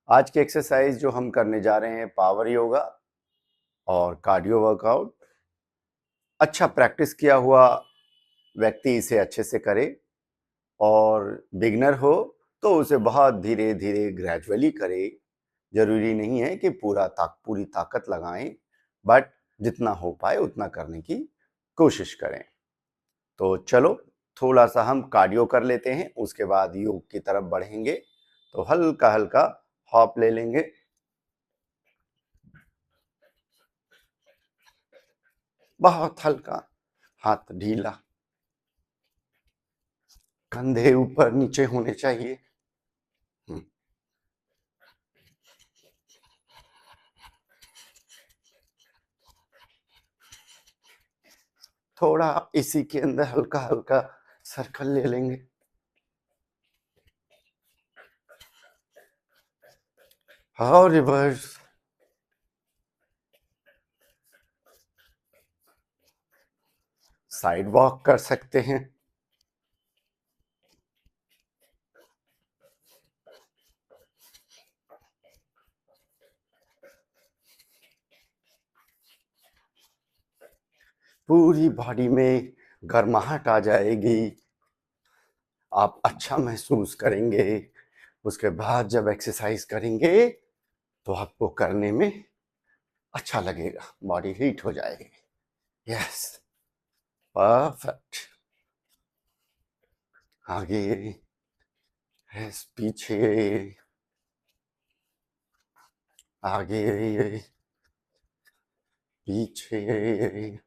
आज की एक्सरसाइज जो हम करने जा रहे हैं पावर योगा और कार्डियो वर्कआउट। अच्छा प्रैक्टिस किया हुआ व्यक्ति इसे अच्छे से करे और बिगनर हो तो उसे बहुत धीरे धीरे ग्रेजुअली करे। जरूरी नहीं है कि पूरी ताकत लगाएं, बट जितना हो पाए उतना करने की कोशिश करें। तो चलो थोड़ा सा हम कार्डियो कर लेते हैं, उसके बाद योग की तरफ बढ़ेंगे। तो हल्का हल्का हॉप ले लेंगे। बहुत हल्का, हाथ ढीला, कंधे ऊपर नीचे होने चाहिए। थोड़ा इसी के अंदर हल्का हल्का सर्कल ले लेंगे। और रिवर्स। साइड वॉक कर सकते हैं। पूरी बॉडी में गर्माहट आ जाएगी, आप अच्छा महसूस करेंगे। उसके बाद जब एक्सरसाइज करेंगे तो आपको करने में अच्छा लगेगा, बॉडी हीट हो जाएगी। Yes, perfect. आगे, यस, पीछे, आगे, पीछे।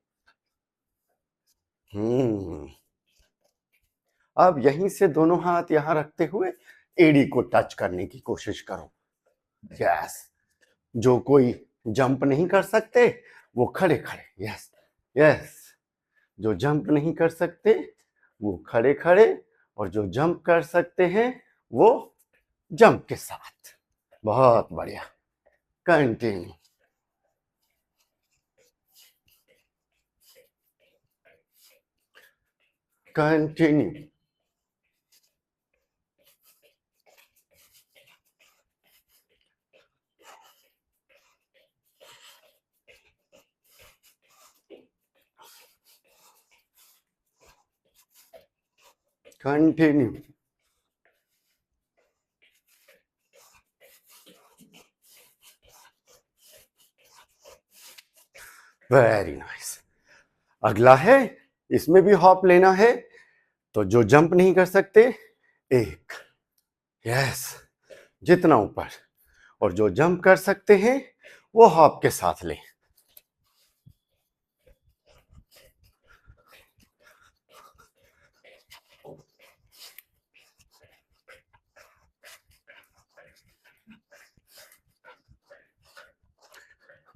अब यहीं से दोनों हाथ यहां रखते हुए एड़ी को टच करने की कोशिश करो। यस, जो कोई जंप नहीं कर सकते वो खड़े खड़े। यस यस, जो जंप नहीं कर सकते वो खड़े खड़े, और जो जंप कर सकते हैं वो जंप के साथ। बहुत बढ़िया, continue. Continue. Continue. Very nice. अगला है, इसमें भी हॉप लेना है। तो जो जंप नहीं कर सकते, एक, यस, जितना ऊपर, और जो जंप कर सकते हैं वो हॉप के साथ लें।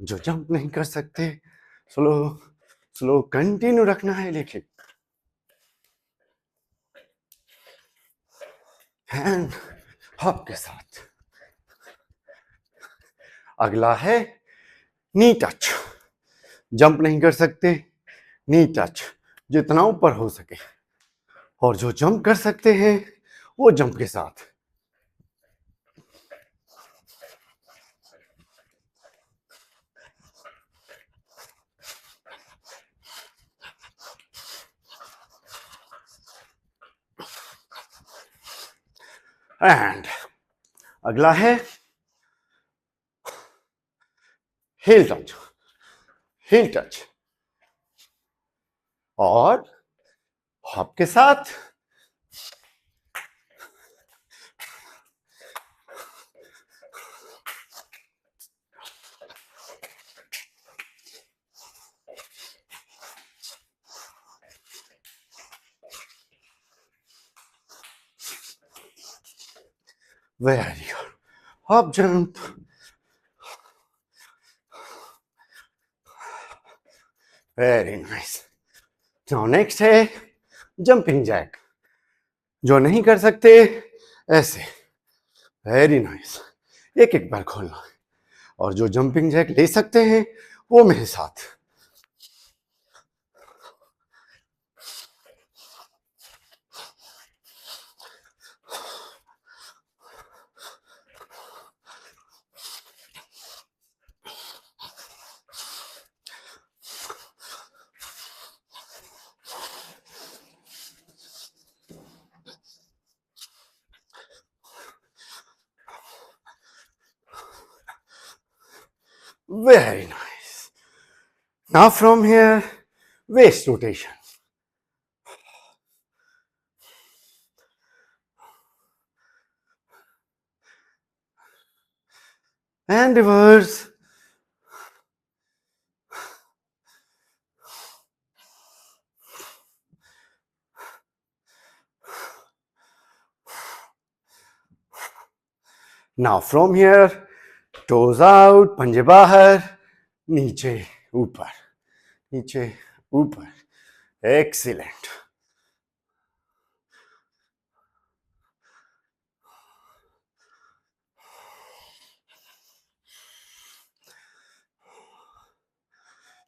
जो जंप नहीं कर सकते, स्लो स्लो कंटिन्यू रखना है, लेकिन हैंड हॉप के साथ। अगला है नी टच। जंप नहीं कर सकते, नी टच जितना ऊपर हो सके, और जो जंप कर सकते हैं वो जंप के साथ। एंड अगला है हिल टच। हिल टच और हॉप के साथ। Very good, hop jump. Very nice. तो नेक्स्ट है जंपिंग जैक। जो नहीं कर सकते ऐसे। Very nice. एक एक बार खोलना, और जो जंपिंग जैक ले सकते हैं वो मेरे साथ। Very nice. Now from here, waist rotation. And reverse. Now from here, toes out, पंजे बाहर, नीचे ऊपर, नीचे ऊपर. Excellent.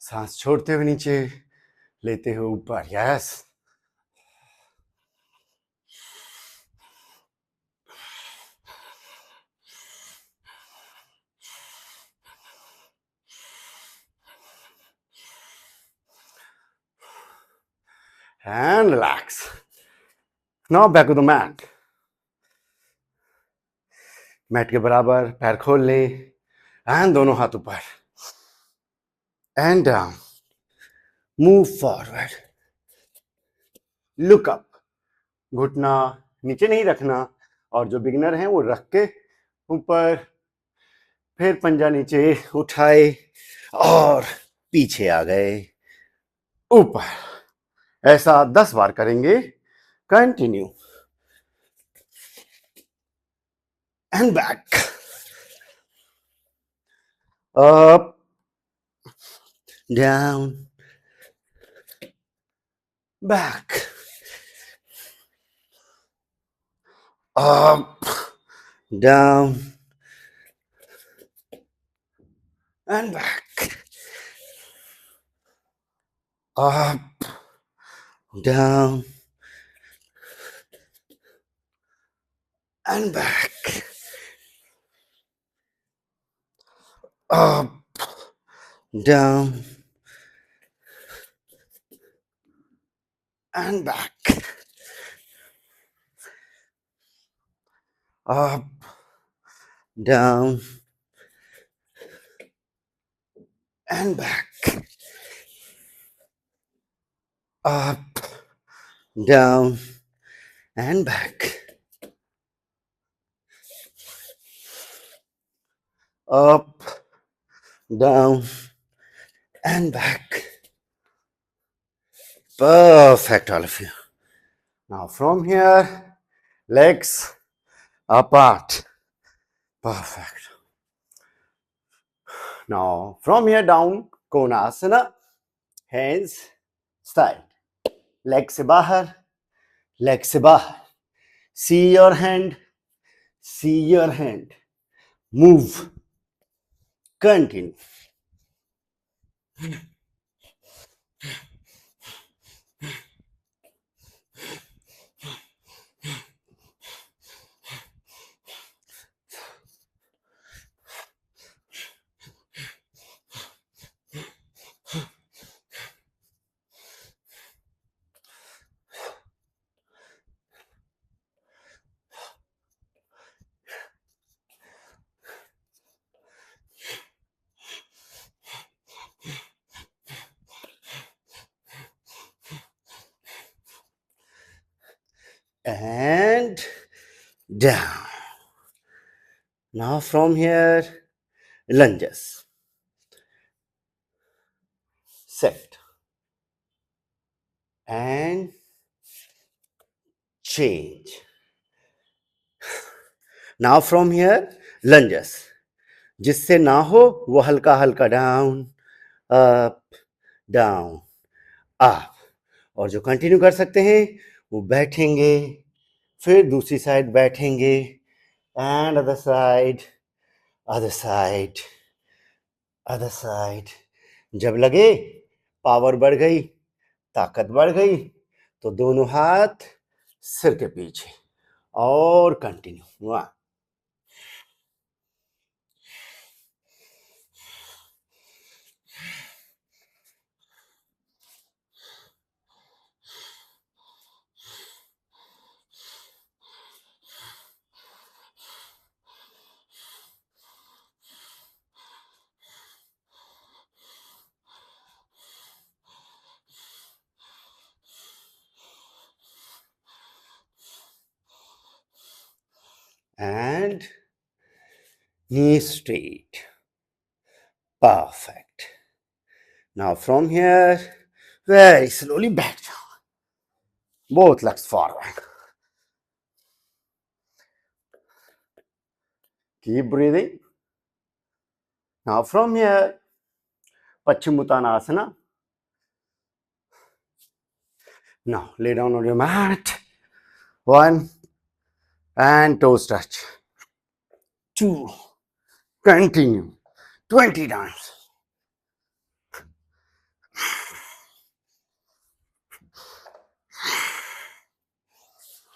सांस छोड़ते हुए नीचे, लेते हुए ऊपर. Yes. And relax. Now back to the mat. Mat के बराबर पैर खोल ले. एंड दोनों हाथ ऊपर. And down. Move forward. Look up. घुटना नीचे नहीं रखना, और जो बिगिनर हैं वो रख के ऊपर. फिर पंजा नीचे उठाए और पीछे आ गए ऊपर. ऐसा 10 बार करेंगे. Continue. And back. Up, down, back, up, down, and back. Up, down, and back. Up, down, and back. Up, down, and back. Up, down, and back. Up, down, and back. Perfect, all of you. Now from here, legs apart. Perfect. Now from here down, Konasana. Hands side. Leg से बाहर, leg से बाहर. See your hand, see your hand. Move. Continue. And down. Now from here, lunges. Set. And change. Now from here, lunges. जिससे ना हो वो हल्का हल्का डाउन, अप, डाउन, अप. और जो कंटिन्यू कर सकते हैं वो बैठेंगे, फिर दूसरी साइड बैठेंगे, and other side, other side, other side. जब लगे पावर बढ़ गई, ताकत बढ़ गई, तो दोनों हाथ सिर के पीछे और continue. 1, and knee straight. Perfect. Now from here, very slowly back down. Both legs forward. Keep breathing. Now from here, Paschimottanasana. Now lay down on your mat. 1 and toes touch. 2. Continue. 20 times.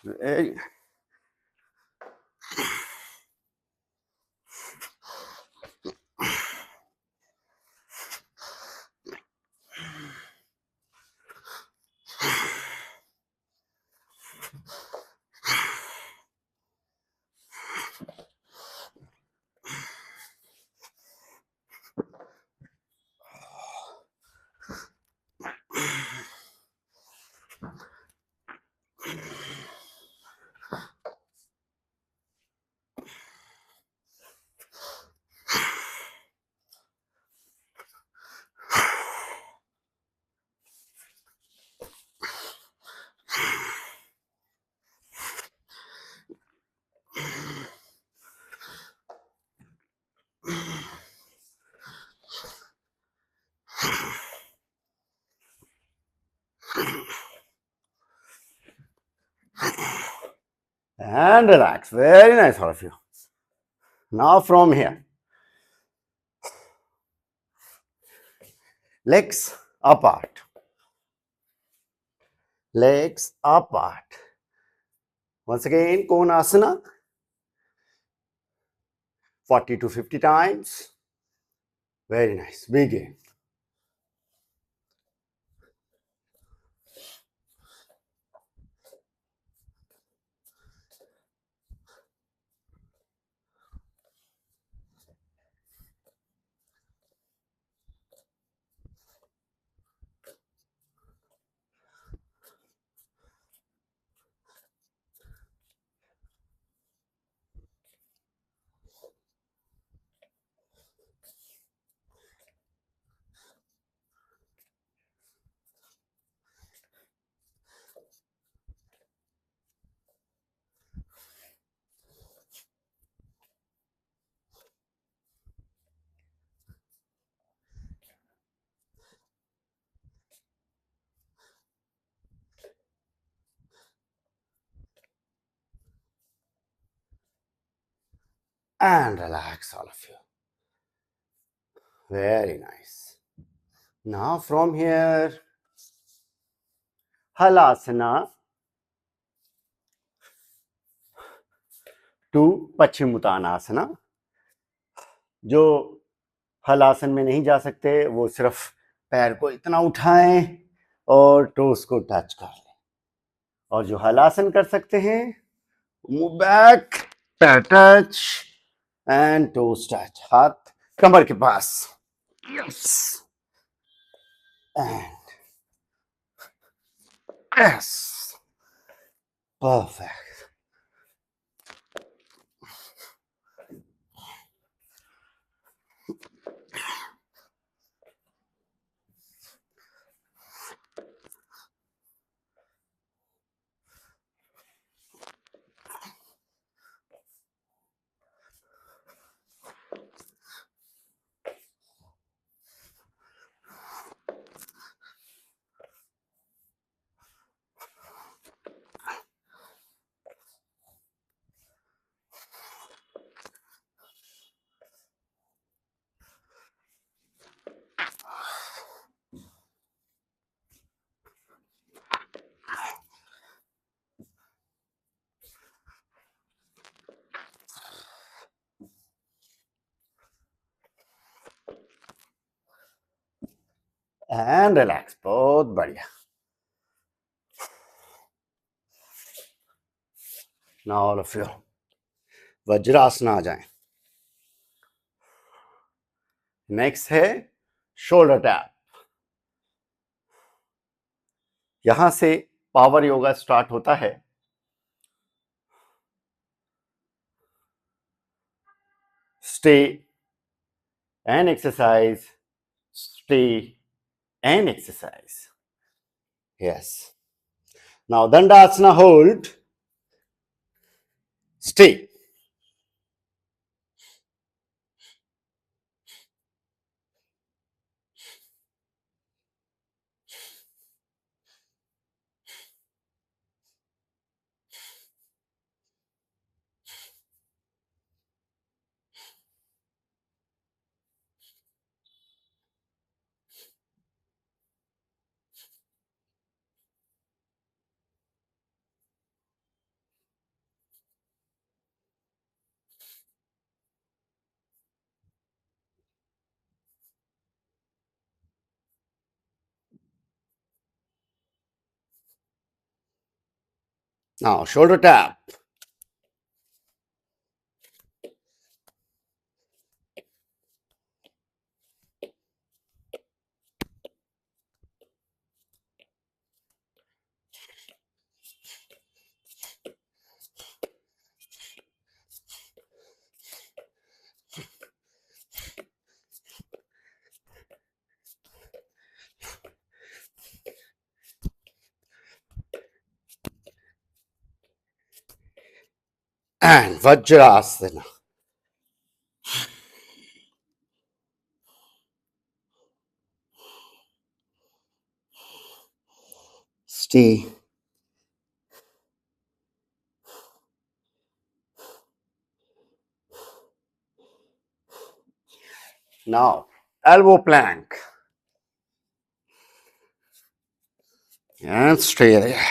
Very and relax. Very nice, all of you. Now from here, legs apart. Legs apart. Once again, Konasana. 40 to 50 times. Very nice. Begin. And relax, all of you. Very nice. Now from here, Halasana to Paschimottanasana. जो हलासन में नहीं जा सकते वो सिर्फ पैर को इतना उठाएं और टोस को टच कर लें, और जो हलासन कर सकते हैं मूव बैक, पैर टच एंड टोस टच, हाथ कमर के पास. Yes and yes. Perfect. And relax. बहुत बढ़िया. Now all of you vajrasana आ जाएं. नेक्स्ट है शोल्डर टैप. यहां से पावर योगा स्टार्ट होता है. stay and exercise, stay and exercise. Yes. Now Dandasana, hold, stay. Now shoulder tap. And Vajrasana. Stay. Now, elbow plank. And stay there.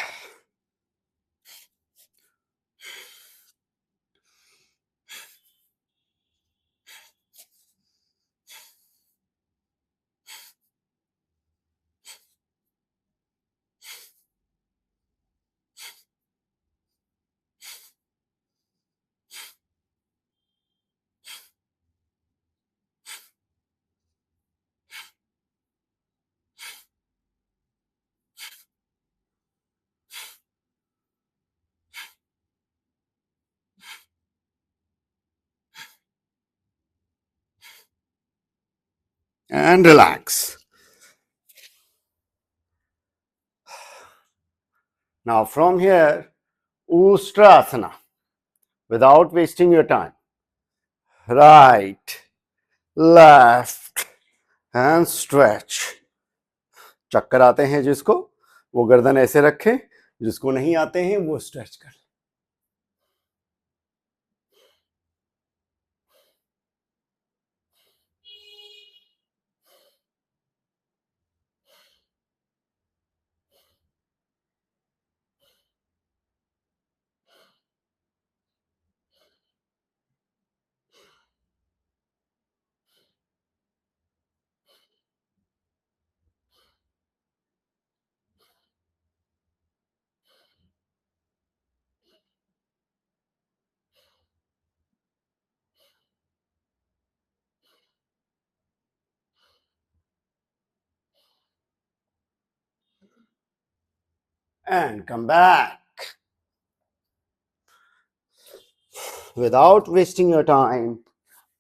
And relax. Now from here, Ustrasana. Without wasting your time. Right, left, and stretch. चक्कर आते हैं जिसको, वो गर्दन ऐसे रखें, जिसको नहीं आते हैं वो स्ट्रेच कर. And come back. Without wasting your time,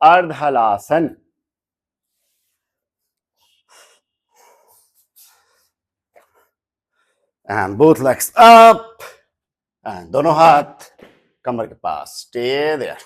Ardhalasana. And both legs up. And दोनों हाथ कमर के पास. Stay there.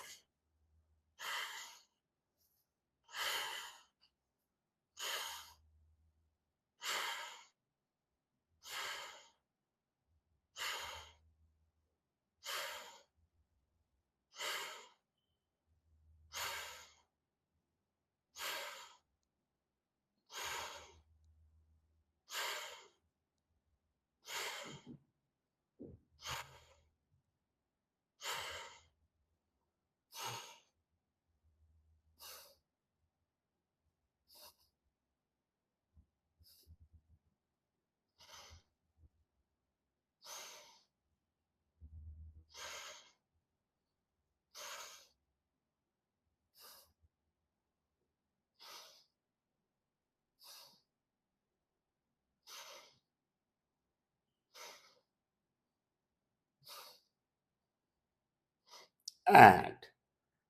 And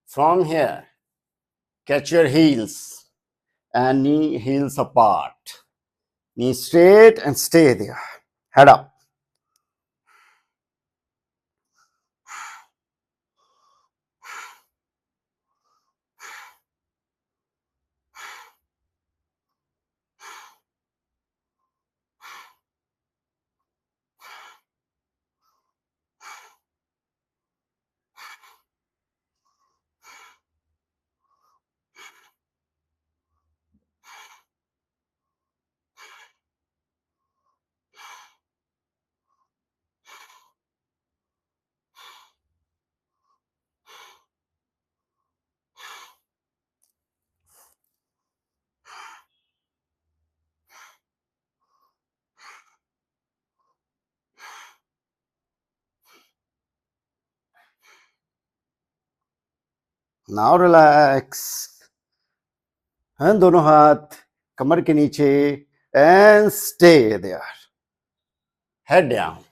from here, Catch your heels and knee heels apart. Knee straight and stay there. Head up. Now relax. And दोनों हाथ कमर के नीचे and stay there. Head down.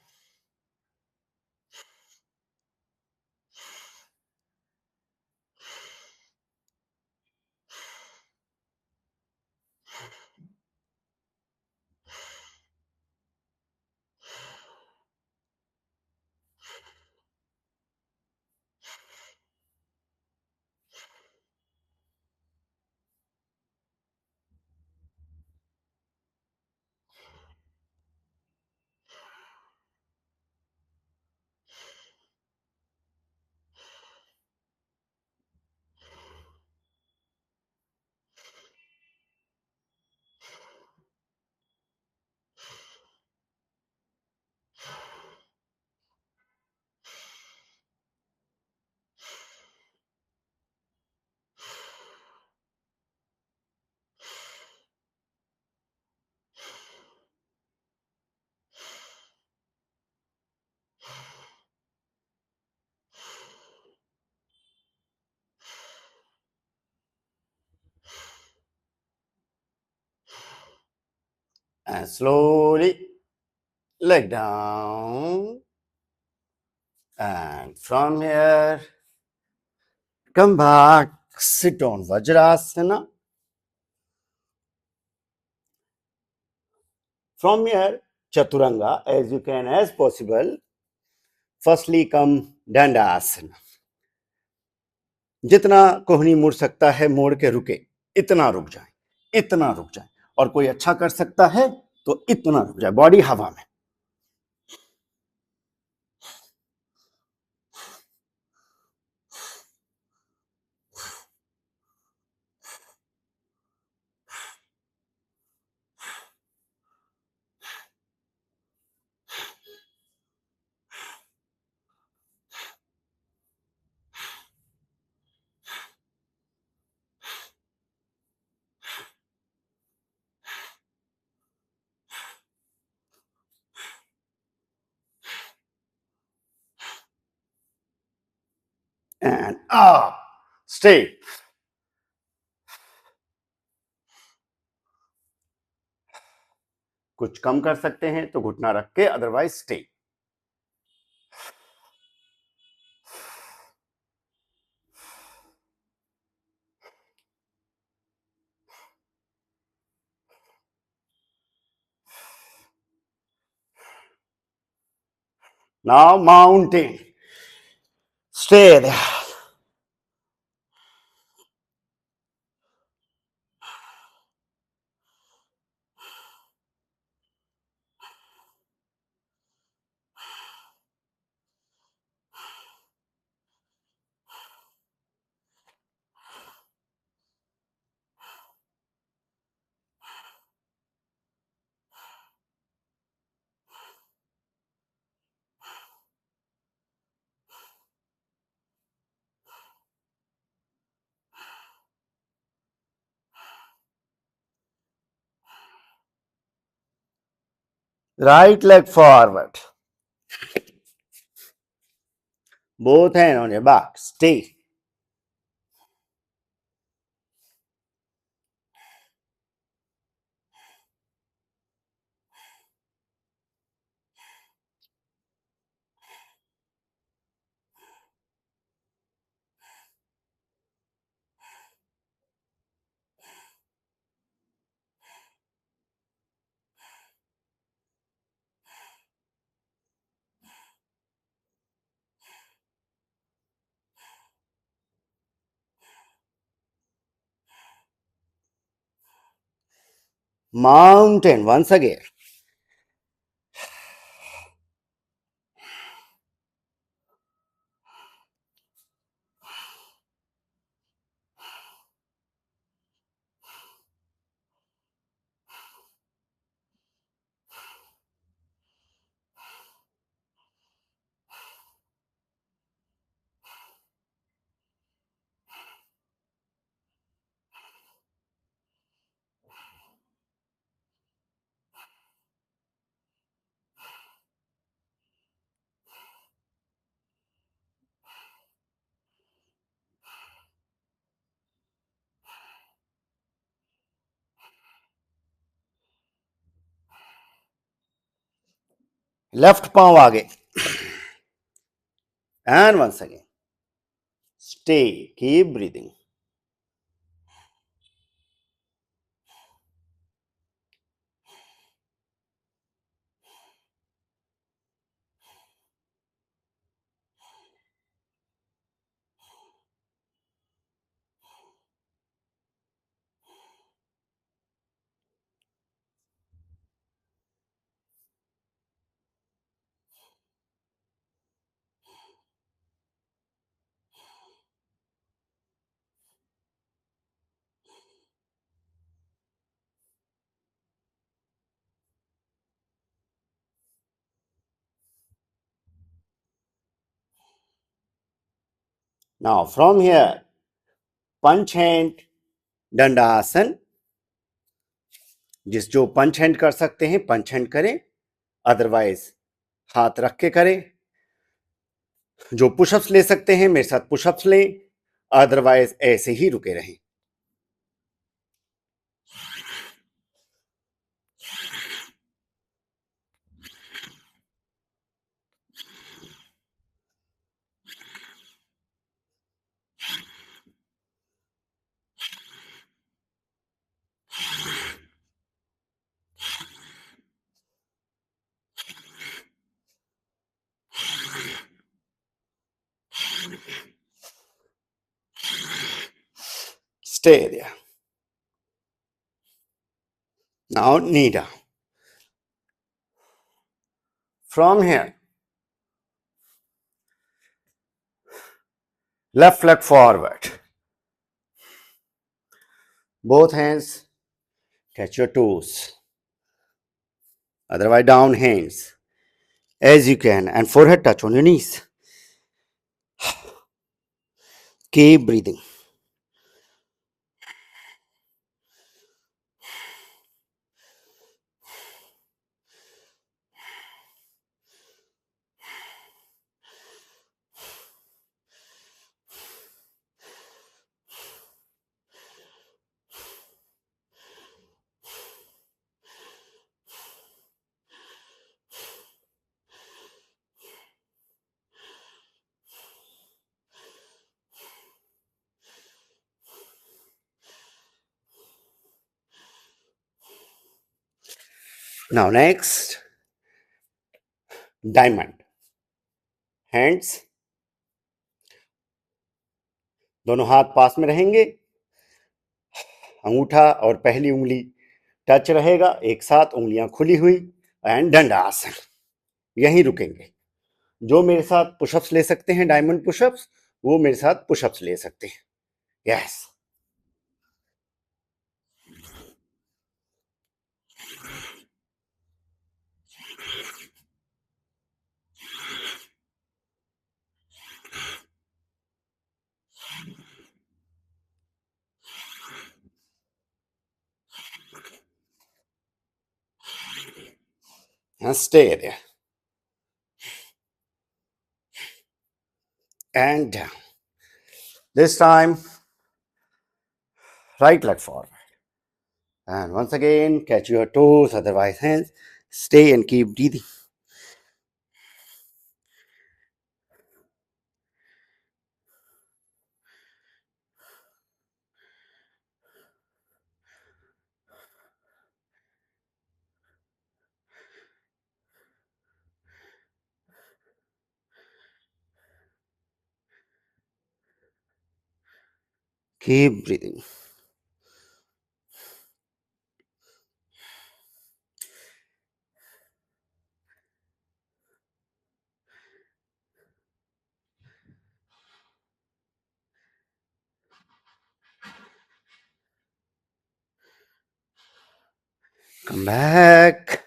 And slowly leg down. And from here, come back, sit on Vajrasana. From here, Chaturanga, as you can as possible. Firstly, come Dandasana. जितना कोहनी मुड़ सकता है मोड़ के रुके, इतना रुक जाए, इतना रुक जाए. और कोई अच्छा कर सकता है तो इतना रुक जाए, बॉडी हवा में. And up, stay. कुछ कम कर सकते हैं तो घुटना रख के, otherwise stay. Now mountain. Stay there. Right leg forward. Both hands on your back. Stay. mountain. Once again. Left palm आगे. And once again. Stay. Keep breathing. Now from here, punch hand, दंडासन. जो पंच hand कर सकते हैं पंच hand करें, otherwise हाथ रख के करें. जो पुशअप्स ले सकते हैं मेरे साथ पुशअप्स लें, अदरवाइज ऐसे ही रुके रहें. Stay there. Now knee down. From here, left leg forward. Both hands catch your toes. Otherwise, down hands as you can, and forehead touch on your knees. Keep breathing. Now next, diamond. Hands दोनों हाथ पास में रहेंगे, अंगूठा और पहली उंगली touch रहेगा, एक साथ उंगलियां खुली हुई, एंड दंडासन. यहीं रुकेंगे. जो मेरे साथ पुशअप्स ले सकते हैं डायमंड पुशअप्स, वो मेरे साथ पुशअप्स ले सकते हैं. Yes. And stay there. And down. This time, right leg forward. And once again, catch your toes, otherwise hands. Stay and keep breathing. Keep breathing. Come back.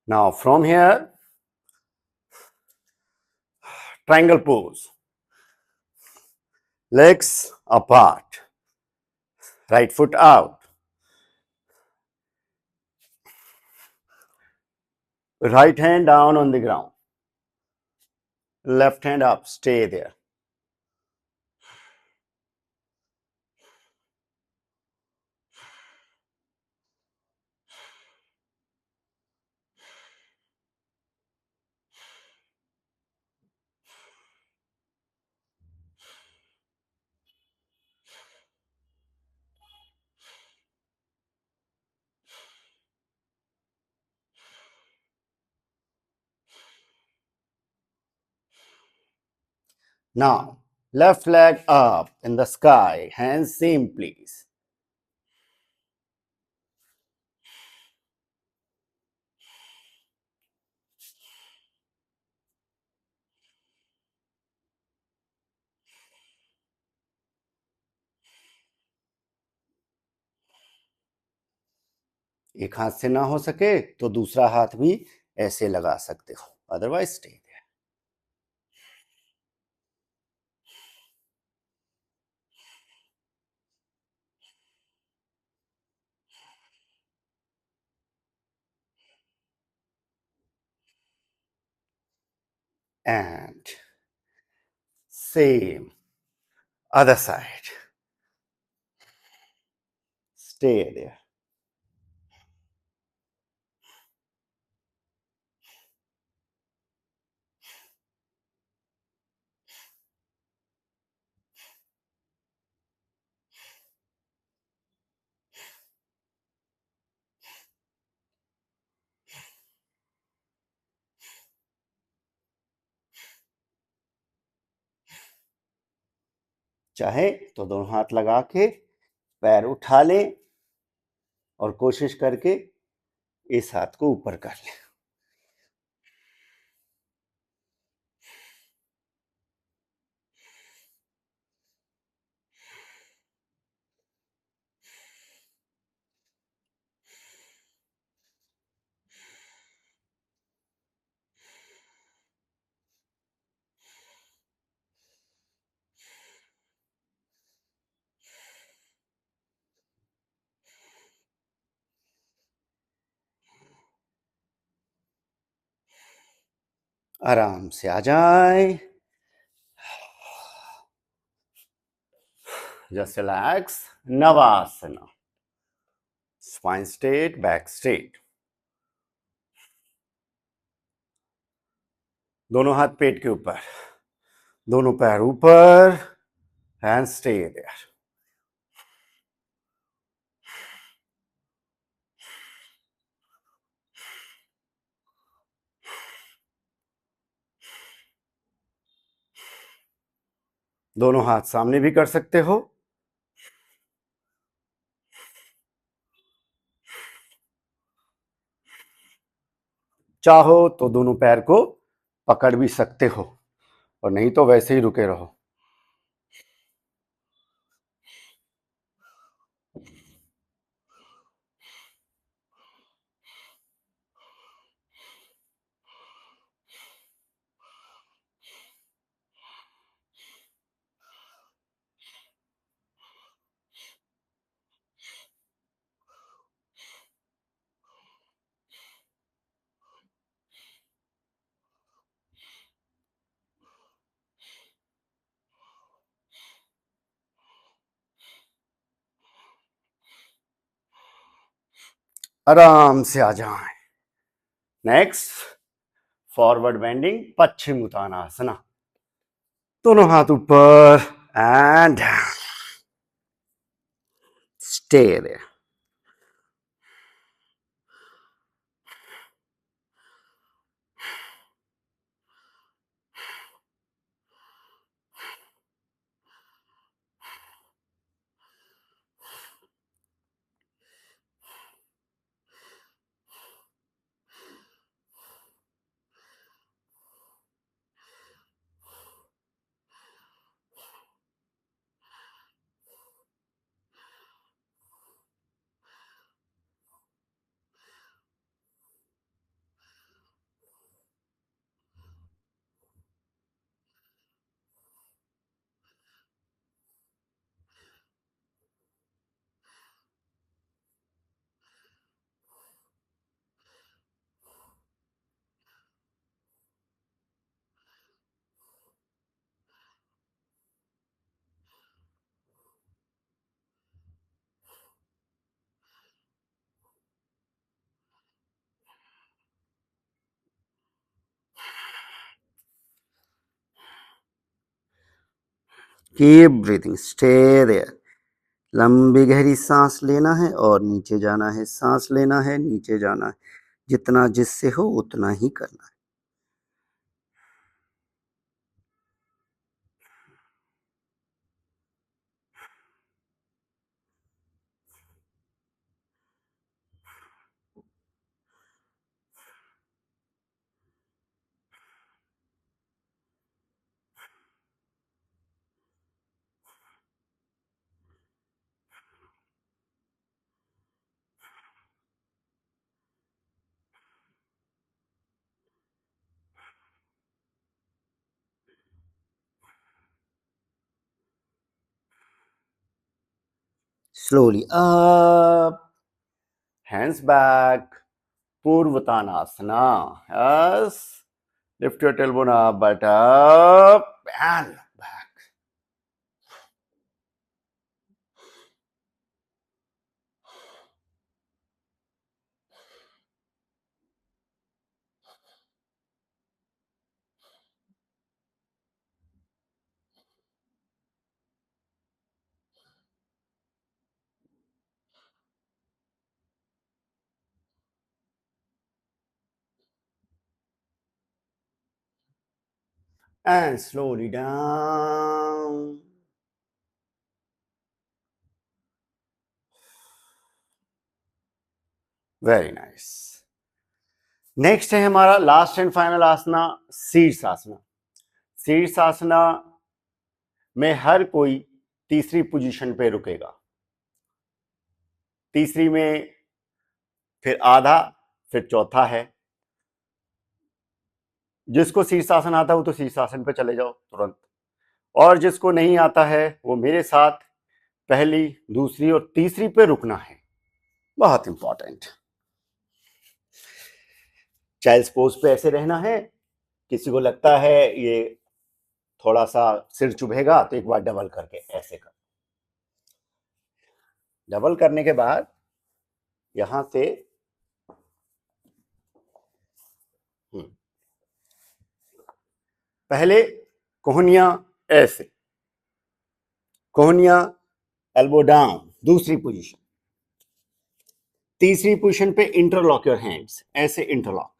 Now from here, triangle pose. Legs apart. Right foot out. Right hand down on the ground. Left hand up. Stay there. Now, left leg up in the sky. Hands same please. एक हाथ से ना हो सके तो दूसरा हाथ भी ऐसे लगा सकते हो. Otherwise, stay there. And same other side. Stay there. चाहे तो दोनों हाथ लगा के पैर उठा लें और कोशिश करके इस हाथ को ऊपर कर लें. आराम से आ जाए. Just relax. Navasana. Spine straight, back straight. दोनों हाथ पेट के ऊपर. दोनों पैर ऊपर. And stay there. दोनों हाथ सामने भी कर सकते हो. चाहो तो दोनों पैर को पकड़ भी सकते हो और नहीं तो वैसे ही रुके रहो. आराम से आ जाएं. Next, forward bending paschim uttanasana. दोनों हाथ ऊपर and stay there. Keep breathing, stay there. लंबी गहरी सांस लेना है और नीचे जाना है, सांस लेना है, नीचे जाना है। जितना जिससे हो उतना ही करना है। Slowly up, hands back, Purvatanasana. Yes. Lift your tailbone up, but up and back. And slowly down. Very nice. Next है हमारा लास्ट एंड फाइनल आसना, शीर्षासना। शीर्षासना में हर कोई तीसरी पोजीशन पे रुकेगा। तीसरी में फिर आधा, फिर चौथा है। जिसको शीर्षासन आता है वो तो शीर्षासन पे चले जाओ तुरंत, और जिसको नहीं आता है वो मेरे साथ पहली, दूसरी और तीसरी पे रुकना है। बहुत इंपॉर्टेंट। चाइल्ड्स पोज पे ऐसे रहना है। किसी को लगता है ये थोड़ा सा सिर चुभेगा तो एक बार डबल करके ऐसे कर। डबल करने के बाद यहां से पहले कोहनिया ऐसे, कोहनिया एल्बो डाउन, दूसरी पोजीशन। तीसरी पोजीशन पे इंटरलॉक योर हैंड्स, ऐसे इंटरलॉक।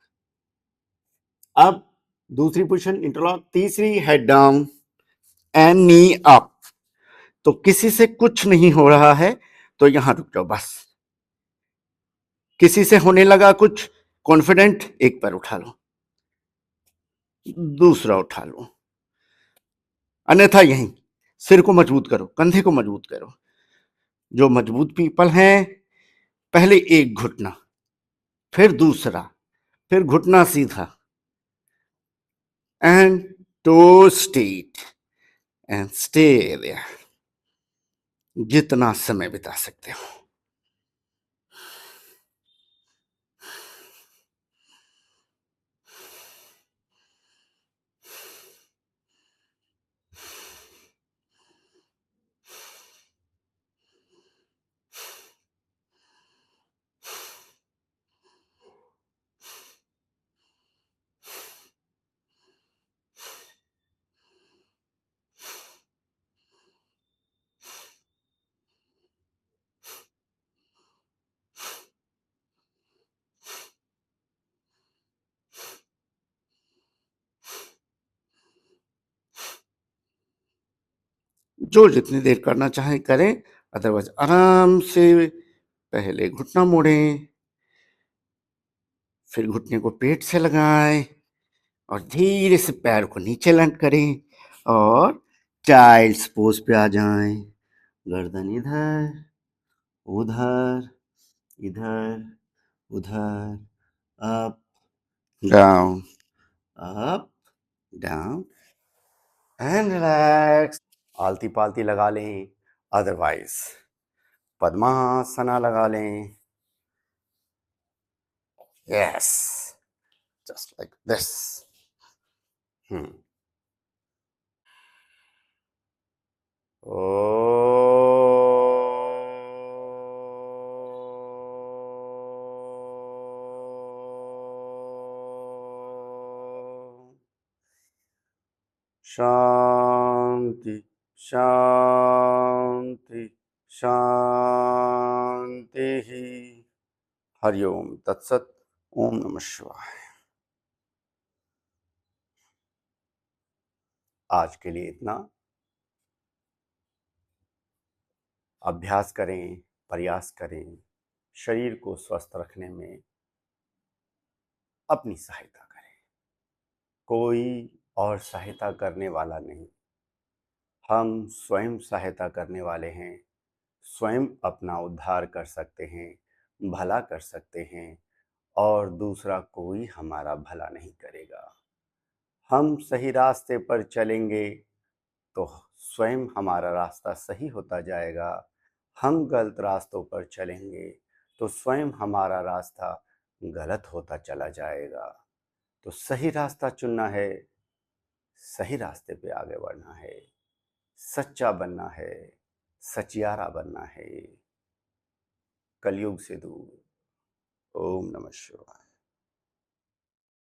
अब दूसरी पोजीशन इंटरलॉक, तीसरी head down and knee up. तो किसी से कुछ नहीं हो रहा है तो यहां रुक जाओ बस। किसी से होने लगा कुछ कॉन्फिडेंट, एक पैर उठा लो, दूसरा उठा लो, अन्यथा यहीं सिर को मजबूत करो, कंधे को मजबूत करो। जो मजबूत पीपल हैं, पहले एक घुटना, फिर दूसरा, फिर घुटना सीधा, and toe straight and stay there. जितना समय बिता सकते हो। जो जितनी देर करना चाहे करें, अदरवाइज आराम से पहले घुटना मोड़ें, फिर घुटने को पेट से लगाएं और धीरे से पैर को नीचे लैंड करें और चाइल्ड्स पोज पे आ जाएं। गर्दन इधर उधर, इधर उधर, up down, up down and relax. आलती पालती लगा लें, अदरवाइज पद्मासना लगा लें। Yes, just like this. शांति। शांति शांति ही। हरिओम तत्सत। ओम नमः शिवाय। आज के लिए इतना। अभ्यास करें, प्रयास करें, शरीर को स्वस्थ रखने में अपनी सहायता करें। कोई और सहायता करने वाला नहीं, हम स्वयं सहायता करने वाले हैं। स्वयं अपना उद्धार कर सकते हैं, भला कर सकते हैं, और दूसरा कोई हमारा भला नहीं करेगा। हम सही रास्ते पर चलेंगे तो स्वयं हमारा रास्ता सही होता जाएगा। हम गलत रास्तों पर चलेंगे तो स्वयं हमारा रास्ता गलत होता चला जाएगा। तो सही रास्ता चुनना है, सही रास्ते पे आगे बढ़ना है, सच्चा बनना है, सचियारा बनना है, कलयुग से दूर। ओम नमः शिवाय।